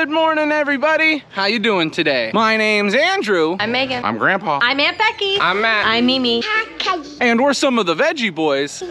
Good morning, everybody. How you doing today? My name's Andrew. I'm Megan. I'm Grandpa. I'm Aunt Becky. I'm Matt. I'm Mimi. And we're some of the Veggie Boys.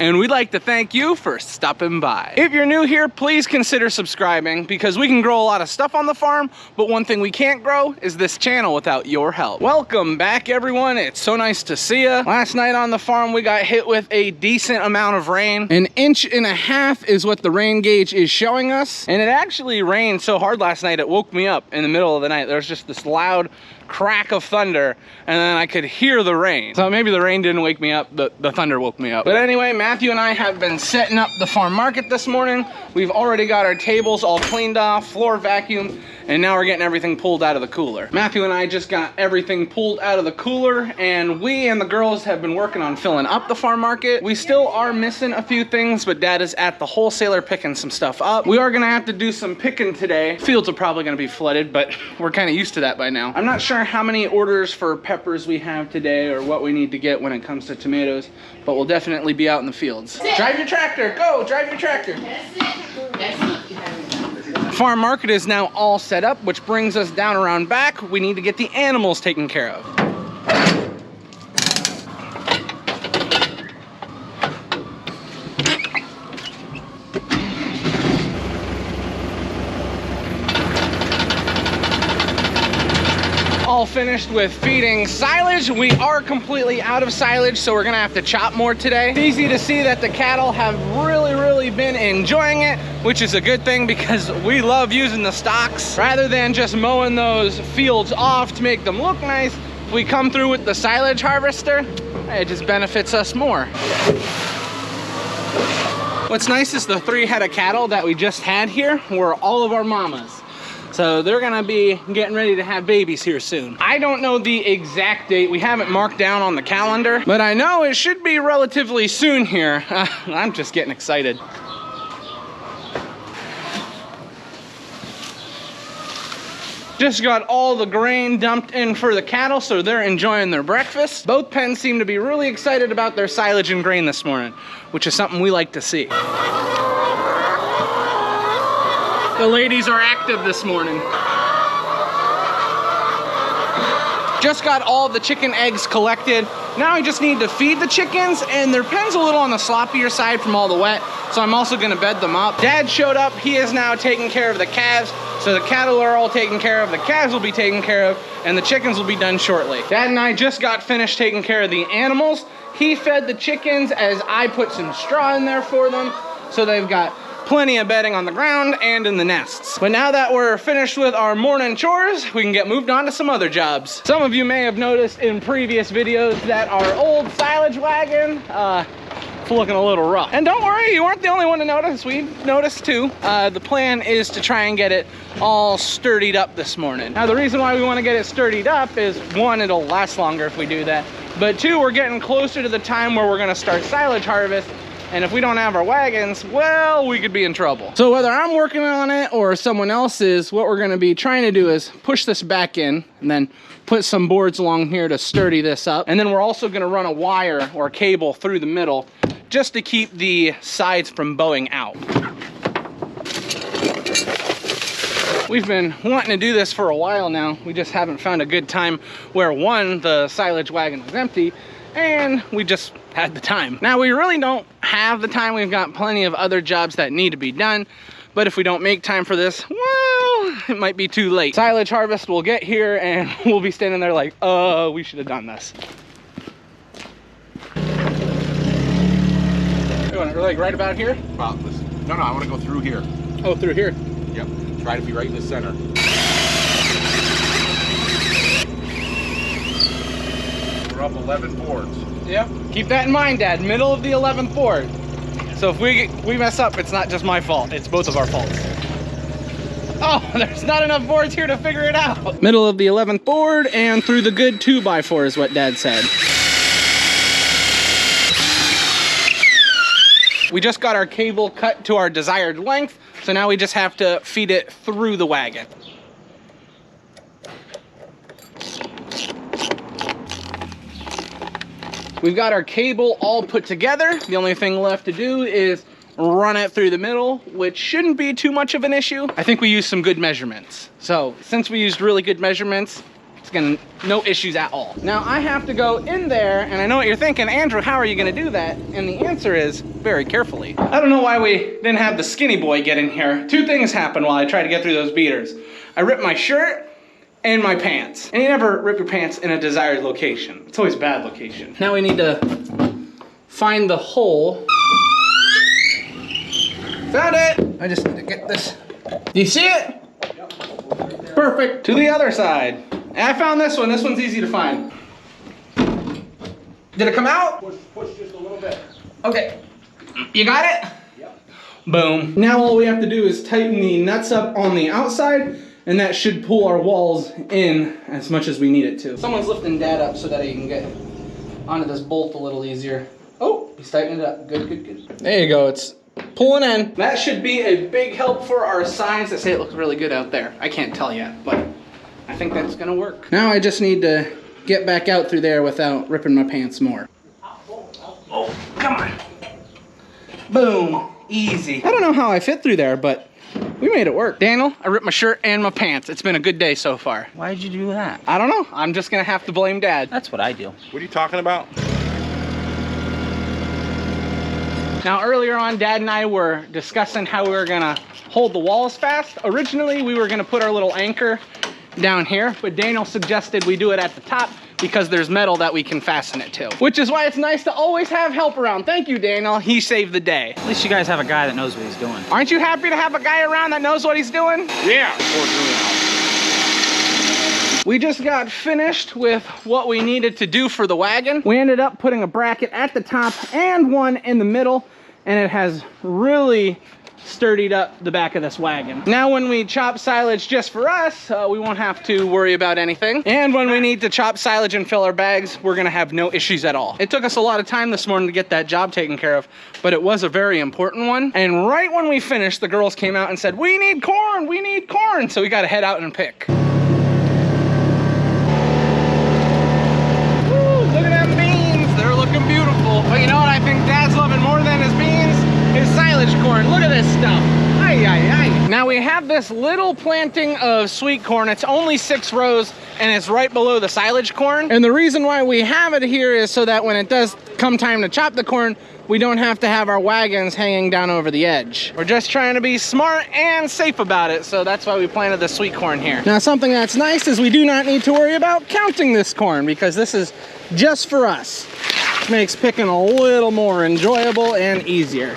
And we'd like to thank you for stopping by. If you're new here, please consider subscribing because we can grow a lot of stuff on the farm, but one thing we can't grow is this channel without your help. Welcome back, everyone. It's so nice to see you. Last night on the farm, we got hit with a decent amount of rain. 1.5 inches is what the rain gauge is showing us. And it actually rained so hard last night, it woke me up in the middle of the night. There was just this loud crack of thunder, and then I could hear the rain. So maybe the rain didn't wake me up, the thunder woke me up. But anyway, Matthew and I have been setting up the farm market this morning. We've already got our tables all cleaned off, floor vacuumed, and now we're getting everything pulled out of the cooler. Matthew and I just got everything pulled out of the cooler, and we and the girls have been working on filling up the farm market. We still are missing a few things, but Dad is at the wholesaler picking some stuff up. We are gonna have to do some picking today. Fields are probably gonna be flooded, but we're kind of used to that by now. I'm not sure how many orders for peppers we have today or what we need to get when it comes to tomatoes, but we'll definitely be out in the fields. Drive your tractor, go, drive your tractor. Farm market is now all set up, which brings us down around back. We need to get the animals taken care of. All finished with feeding silage. We are completely out of silage, so we're gonna have to chop more today. It's easy to see that the cattle have really been enjoying it, which is a good thing because we love using the stalks. Rather than just mowing those fields off to make them look nice, if we come through with the silage harvester, it just benefits us more. What's nice is the 3 head of cattle that we just had here were all of our mamas. So they're gonna be getting ready to have babies here soon. I don't know the exact date. We haven't marked down on the calendar, but I know it should be relatively soon here. I'm just getting excited. Just got all the grain dumped in for the cattle, so they're enjoying their breakfast. Both pens seem to be really excited about their silage and grain this morning, which is something we like to see. The ladies are active this morning. Just got all the chicken eggs collected. Now I just need to feed the chickens, and their pen's a little on the sloppier side from all the wet, so I'm also gonna bed them up. Dad showed up, he is now taking care of the calves, so the cattle are all taken care of, the calves will be taken care of, and the chickens will be done shortly. Dad and I just got finished taking care of the animals. He fed the chickens as I put some straw in there for them, so they've got plenty of bedding on the ground and in the nests. But now that we're finished with our morning chores, we can get moved on to some other jobs. Some of you may have noticed in previous videos that our old silage wagon it's looking a little rough. And don't worry, you weren't the only one to notice. We've noticed too. The plan is to try and get it all sturdied up this morning. Now the reason why we want to get it sturdied up is 1, it'll last longer if we do that. But 2, we're getting closer to the time where we're gonna start silage harvest. And if we don't have our wagons, well, we could be in trouble. So whether I'm working on it or someone else is, what we're gonna be trying to do is push this back in and then put some boards along here to sturdy this up. And then we're also gonna run a wire or a cable through the middle just to keep the sides from bowing out. We've been wanting to do this for a while now. We just haven't found a good time where 1, the silage wagon was empty, and we just had the time. Now we really don't have the time. We've got plenty of other jobs that need to be done, but if we don't make time for this, well, it might be too late. Silage harvest will get here and we'll be standing there like, we should have done this. You want it like right about here? About this. No, I want to go through here. Oh, through here. Yep. Try to be right in the center. We're up 11 boards. Yep. Keep that in mind, Dad. Middle of the 11th board. So if we mess up, it's not just my fault. It's both of our faults. Oh, there's not enough boards here to figure it out. Middle of the 11th board and through the good 2x4 is what Dad said. We just got our cable cut to our desired length, so now we just have to feed it through the wagon. We've got our cable all put together. The only thing left to do is run it through the middle, which shouldn't be too much of an issue. I think we used some good measurements. So since we used really good measurements, it's gonna, no issues at all. Now I have to go in there, and I know what you're thinking, Andrew, how are you gonna do that? And the answer is very carefully. I don't know why we didn't have the skinny boy get in here. Two things happened while I tried to get through those beaters. I ripped my shirt and my pants. And you never rip your pants in a desired location. It's always a bad location. Now we need to find the hole. Found it! I just need to get this. Do you see it? Perfect. To the other side. And I found this one. This one's easy to find. Did it come out? Push just a little bit. Okay. You got it? Yep. Boom. Now all we have to do is tighten the nuts up on the outside, and that should pull our walls in as much as we need it to. Someone's lifting Dad up so that he can get onto this bolt a little easier. Oh, he's tightening it up. Good, good, good. There you go. It's pulling in. That should be a big help for our signs that say it looks really good out there. I can't tell yet, but I think that's gonna work. Now I just need to get back out through there without ripping my pants more. Oh, come on. Boom, easy. I don't know how I fit through there, but we made it work. Daniel, I ripped my shirt and my pants. It's been a good day so far. Why'd you do that? I don't know. I'm just gonna have to blame Dad. That's what I do. What are you talking about? Now earlier on, Dad and I were discussing how we were gonna hold the walls fast. Originally, we were gonna put our little anchor down here, but Daniel suggested we do it at the top because there's metal that we can fasten it to. Which is why it's nice to always have help around. Thank you, Daniel. He saved the day. At least you guys have a guy that knows what he's doing. Aren't you happy to have a guy around that knows what he's doing? Yeah. We just got finished with what we needed to do for the wagon. We ended up putting a bracket at the top and one in the middle, and it has really sturdied up the back of this wagon. Now when we chop silage just for us, we won't have to worry about anything. And when we need to chop silage and fill our bags, we're gonna have no issues at all. It took us a lot of time this morning to get that job taken care of, but it was a very important one. And right when we finished, the girls came out and said, "We need corn, we need corn." So we gotta head out and pick. Woo, look at them beans, they're looking beautiful. But you know what I think Dad's loving more than his beans? His silage corn. Look at this stuff. Ay, ay, ay. Now we have this little planting of sweet corn. It's only 6 rows and it's right below the silage corn. And the reason why we have it here is so that when it does come time to chop the corn, we don't have to have our wagons hanging down over the edge. We're just trying to be smart and safe about it, so that's why we planted the sweet corn here. Now something that's nice is we do not need to worry about counting this corn because this is just for us. It makes picking a little more enjoyable and easier.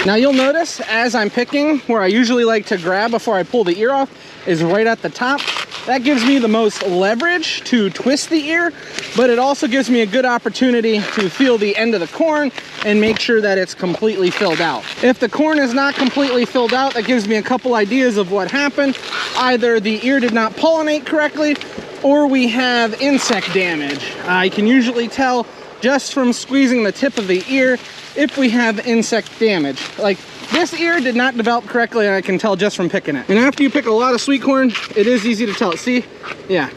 Now you'll notice as I'm picking, where I usually like to grab before I pull the ear off is right at the top. That gives me the most leverage to twist the ear, but it also gives me a good opportunity to feel the end of the corn and make sure that it's completely filled out. If the corn is not completely filled out, that gives me a couple ideas of what happened. Either the ear did not pollinate correctly, or we have insect damage. I can usually tell just from squeezing the tip of the ear if we have insect damage. Like this ear did not develop correctly, and I can tell just from picking it. And after you pick a lot of sweet corn, it is easy to tell. See, yeah,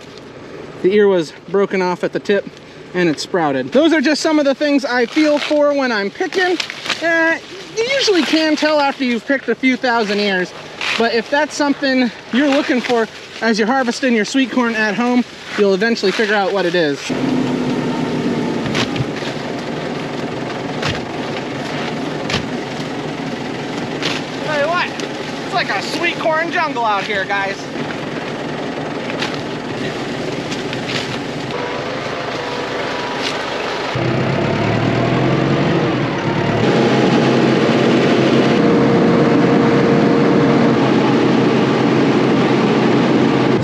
the ear was broken off at the tip and it sprouted. Those are just some of the things I feel for when I'm picking. You usually can tell after you've picked a few thousand ears, but if that's something you're looking for as you're harvesting your sweet corn at home, you'll eventually figure out what it is. It's like a sweet corn jungle out here, guys.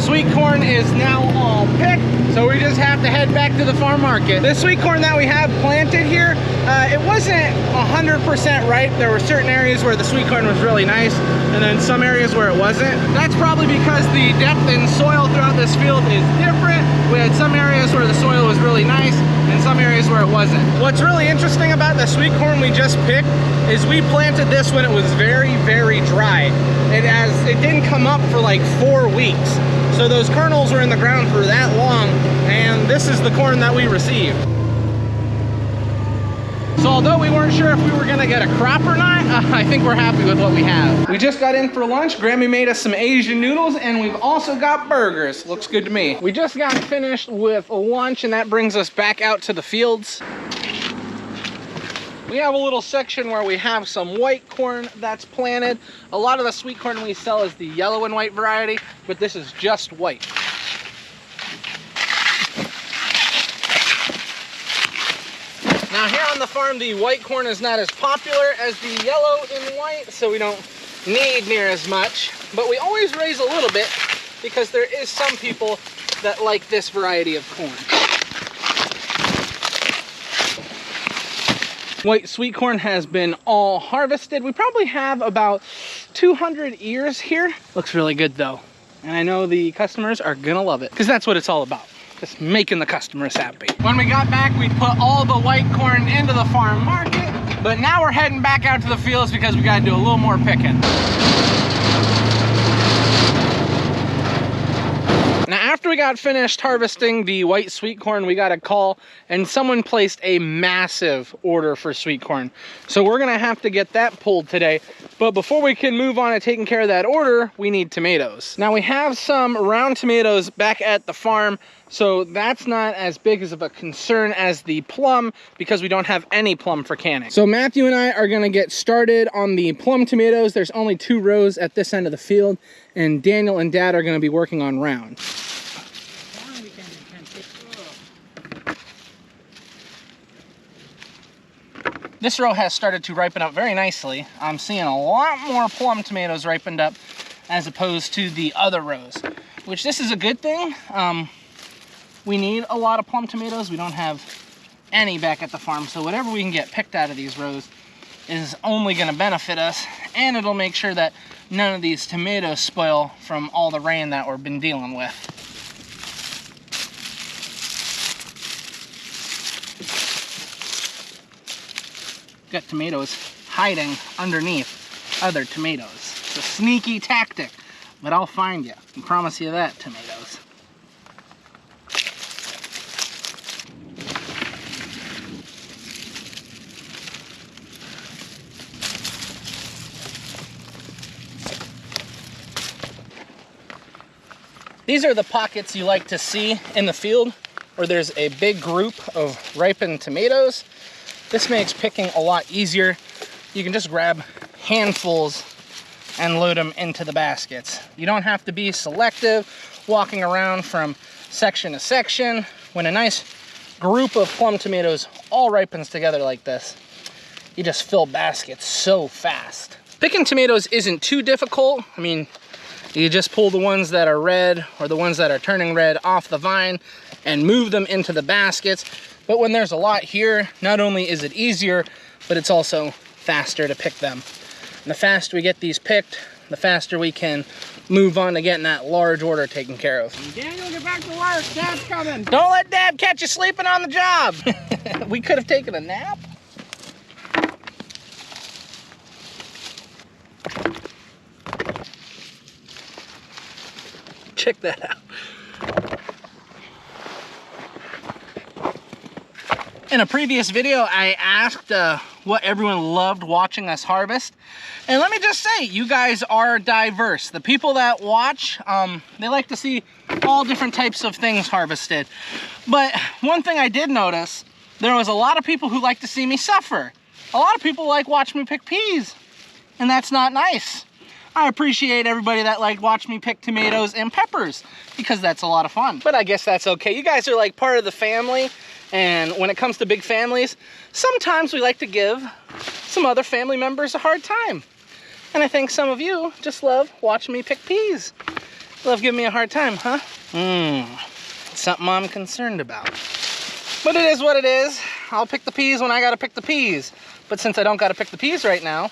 Sweet corn is now all picked, so we just have to head back to the farm market. This sweet corn that we have planted here, it wasn't 100% ripe. There were certain areas where the sweet corn was really nice, and then some areas where it wasn't. That's probably because the depth in soil throughout this field is different. We had some areas where the soil was really nice, and some areas where it wasn't. What's really interesting about the sweet corn we just picked is we planted this when it was very, very dry. It didn't come up for like 4 weeks. So those kernels were in the ground for that long, and this is the corn that we received. So although we weren't sure if we were gonna get a crop or not, I think we're happy with what we have. We just got in for lunch. Grammy made us some Asian noodles, and we've also got burgers. Looks good to me. We just got finished with lunch, and that brings us back out to the fields. We have a little section where we have some white corn that's planted. A lot of the sweet corn we sell is the yellow and white variety, but this is just white. Now here on the farm, the white corn is not as popular as the yellow and white, so we don't need near as much. But we always raise a little bit because there is some people that like this variety of corn. White sweet corn has been all harvested. We probably have about 200 ears here. Looks really good though. And I know the customers are gonna love it because that's what it's all about. Just making the customers happy. When we got back, we put all the white corn into the farm market, but now we're heading back out to the fields because we gotta do a little more picking. Now, after we got finished harvesting the white sweet corn, we got a call and someone placed a massive order for sweet corn. So we're gonna have to get that pulled today. But before we can move on to taking care of that order, we need tomatoes. Now we have some round tomatoes back at the farm, so that's not as big as of a concern as the plum because we don't have any plum for canning. So Matthew and I are gonna get started on the plum tomatoes. There's only 2 rows at this end of the field, and Daniel and Dad are gonna be working on round. This row has started to ripen up very nicely. I'm seeing a lot more plum tomatoes ripened up as opposed to the other rows, which this is a good thing. We need a lot of plum tomatoes. We don't have any back at the farm, so whatever we can get picked out of these rows is only gonna benefit us, and it'll make sure that none of these tomatoes spoil from all the rain that we've been dealing with. Got tomatoes hiding underneath other tomatoes. It's a sneaky tactic, but I'll find you. I promise you that, tomatoes. These are the pockets you like to see in the field where there's a big group of ripened tomatoes. This makes picking a lot easier. You can just grab handfuls and load them into the baskets. You don't have to be selective, walking around from section to section. When a nice group of plum tomatoes all ripens together like this, you just fill baskets so fast. Picking tomatoes isn't too difficult. I mean, you just pull the ones that are red or the ones that are turning red off the vine and move them into the baskets. But when there's a lot here, not only is it easier, but it's also faster to pick them. And the faster we get these picked, the faster we can move on to getting that large order taken care of. Daniel, get back to work. Dad's coming. Don't let Dad catch you sleeping on the job. We could have taken a nap. Check that out. In a previous video, I asked what everyone loved watching us harvest. And let me just say, you guys are diverse. The people that watch, they like to see all different types of things harvested. But one thing I did notice, there was a lot of people who like to see me suffer. A lot of people like watch me pick peas, and that's not nice. I appreciate everybody that like watch me pick tomatoes and peppers because that's a lot of fun. But I guess that's okay. You guys are like part of the family. And when it comes to big families, sometimes we like to give some other family members a hard time. And I think some of you just love watching me pick peas. Love giving me a hard time, huh? It's something I'm concerned about. But it is what it is. I'll pick the peas when I gotta pick the peas. But since I don't gotta pick the peas right now,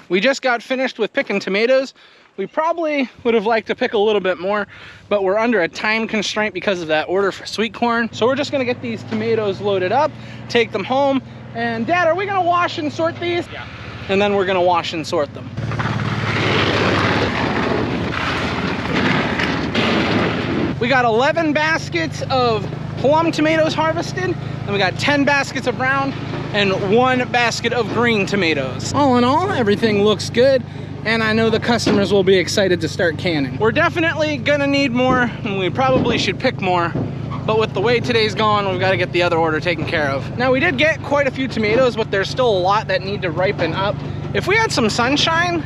We just got finished with picking tomatoes. We probably would have liked to pick a little bit more, but we're under a time constraint because of that order for sweet corn. So we're just gonna get these tomatoes loaded up, take them home. And Dad, are we gonna wash and sort these? Yeah. And then we're gonna wash and sort them. We got 11 baskets of plum tomatoes harvested, and we got 10 baskets of brown and 1 basket of green tomatoes. All in all, everything looks good, and I know the customers will be excited to start canning. We're definitely gonna need more, and we probably should pick more, but with the way today's gone, we've got to get the other order taken care of. Now, we did get quite a few tomatoes, but there's still a lot that need to ripen up. If we had some sunshine,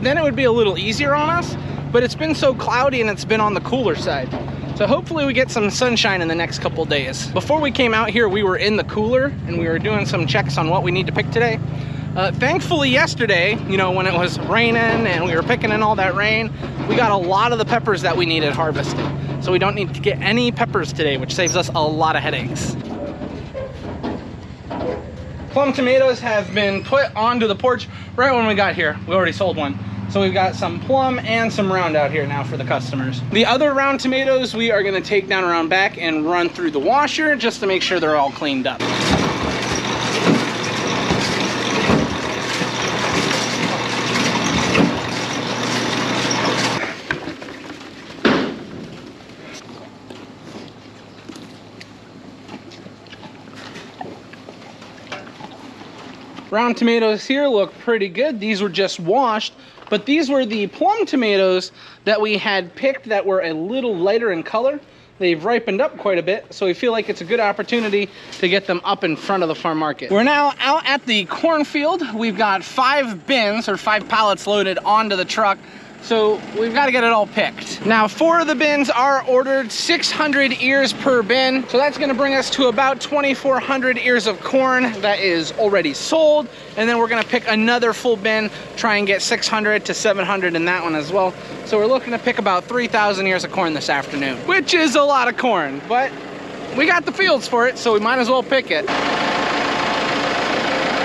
then it would be a little easier on us, but it's been so cloudy and it's been on the cooler side. So hopefully we get some sunshine in the next couple days. Before we came out here, we were in the cooler and we were doing some checks on what we need to pick today. Thankfully yesterday, you know, when it was raining and we were picking in all that rain, we got a lot of the peppers that we needed harvested. So we don't need to get any peppers today, which saves us a lot of headaches. Plum tomatoes have been put onto the porch right when we got here. We already sold one. So we've got some plum and some round out here now for the customers. The other round tomatoes we are gonna take down around back and run through the washer just to make sure they're all cleaned up. Round tomatoes here look pretty good. These were just washed, but these were the plum tomatoes that we had picked that were a little lighter in color. They've ripened up quite a bit, so we feel like it's a good opportunity to get them up in front of the farm market. We're now out at the cornfield. We've got 5 bins or 5 pallets loaded onto the truck. So we've got to get it all picked. Now 4 of the bins are ordered, 600 ears per bin. So that's gonna bring us to about 2,400 ears of corn that is already sold. And then we're gonna pick another full bin, try and get 600 to 700 in that one as well. So we're looking to pick about 3,000 ears of corn this afternoon, which is a lot of corn, but we got the fields for it, so we might as well pick it.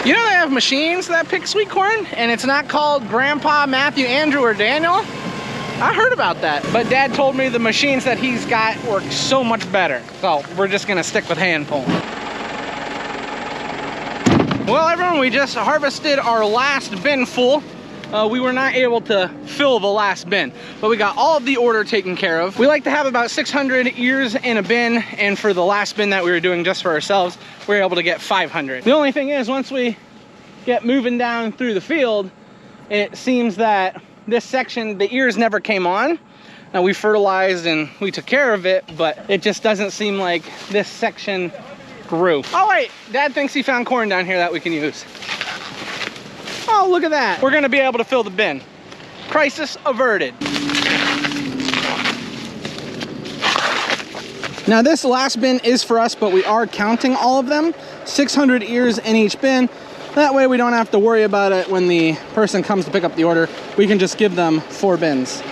You know they have machines that pick sweet corn, and it's not called Grandpa, Matthew, Andrew, or Daniel? I heard about that, but Dad told me the machines that he's got work so much better. So we're just gonna stick with hand pulling. Well, everyone, we just harvested our last bin full. We were not able to fill the last bin, but we got all of the order taken care of. We like to have about 600 ears in a bin, and for the last bin that we were doing just for ourselves, we were able to get 500. The only thing is, once we get moving down through the field, it seems that this section, the ears never came on. Now we fertilized and we took care of it, but it just doesn't seem like this section grew. Oh wait, Dad thinks he found corn down here that we can use. Oh, look at that. We're gonna be able to fill the bin. Crisis averted. Now this last bin is for us, but we are counting all of them. 600 ears in each bin. That way we don't have to worry about it when the person comes to pick up the order. We can just give them 4 bins.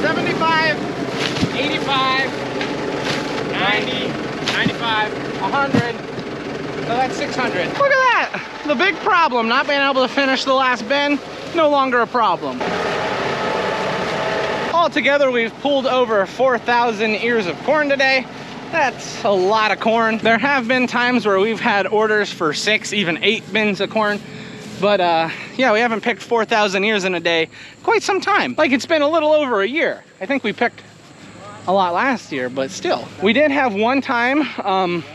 $75, $85, $90, $95, $100, so that's $600. Look at that! The big problem, not being able to finish the last bin, no longer a problem. Altogether, we've pulled over 4,000 ears of corn today. That's a lot of corn. There have been times where we've had orders for 6, even 8 bins of corn. But yeah, we haven't picked 4,000 ears in a day quite some time. Like, it's been a little over a year. I think we picked a lot last year, but still. We did have one time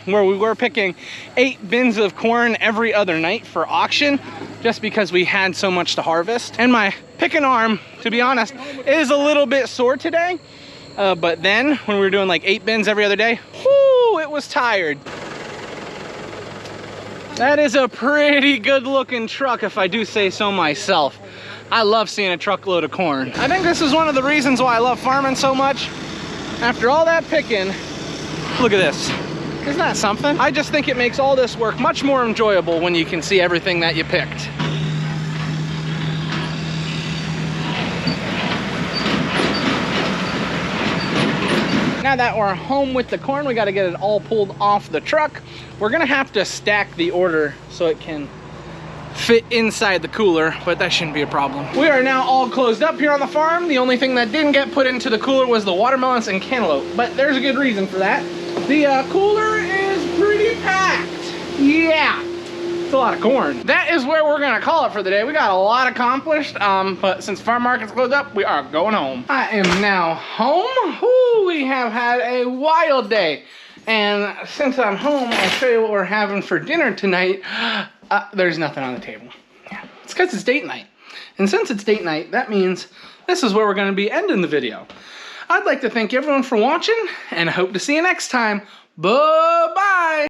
where we were picking 8 bins of corn every other night for auction, just because we had so much to harvest. And my picking arm, to be honest, is a little bit sore today. But then when we were doing like 8 bins every other day, whoo, it was tired. That is a pretty good looking truck, if I do say so myself. I love seeing a truckload of corn. I think this is one of the reasons why I love farming so much. After all that picking, look at this. Isn't that something? I just think it makes all this work much more enjoyable when you can see everything that you picked. Now that we're home with the corn, we got to get it all pulled off the truck. We're gonna have to stack the order so it can fit inside the cooler, but that shouldn't be a problem. We are now all closed up here on the farm. The only thing that didn't get put into the cooler was the watermelons and cantaloupe, but there's a good reason for that. The cooler is pretty packed. Yeah, it's a lot of corn. That is where we're gonna call it for the day. We got a lot accomplished, but since farm market's closed up, we are going home. I am now home. Ooh, we have had a wild day. And since I'm home, I'll show you what we're having for dinner tonight. There's nothing on the table. Yeah, it's because it's date night. And since it's date night, that means this is where we're gonna be ending the video. I'd like to thank everyone for watching, and I hope to see you next time. Bye-bye.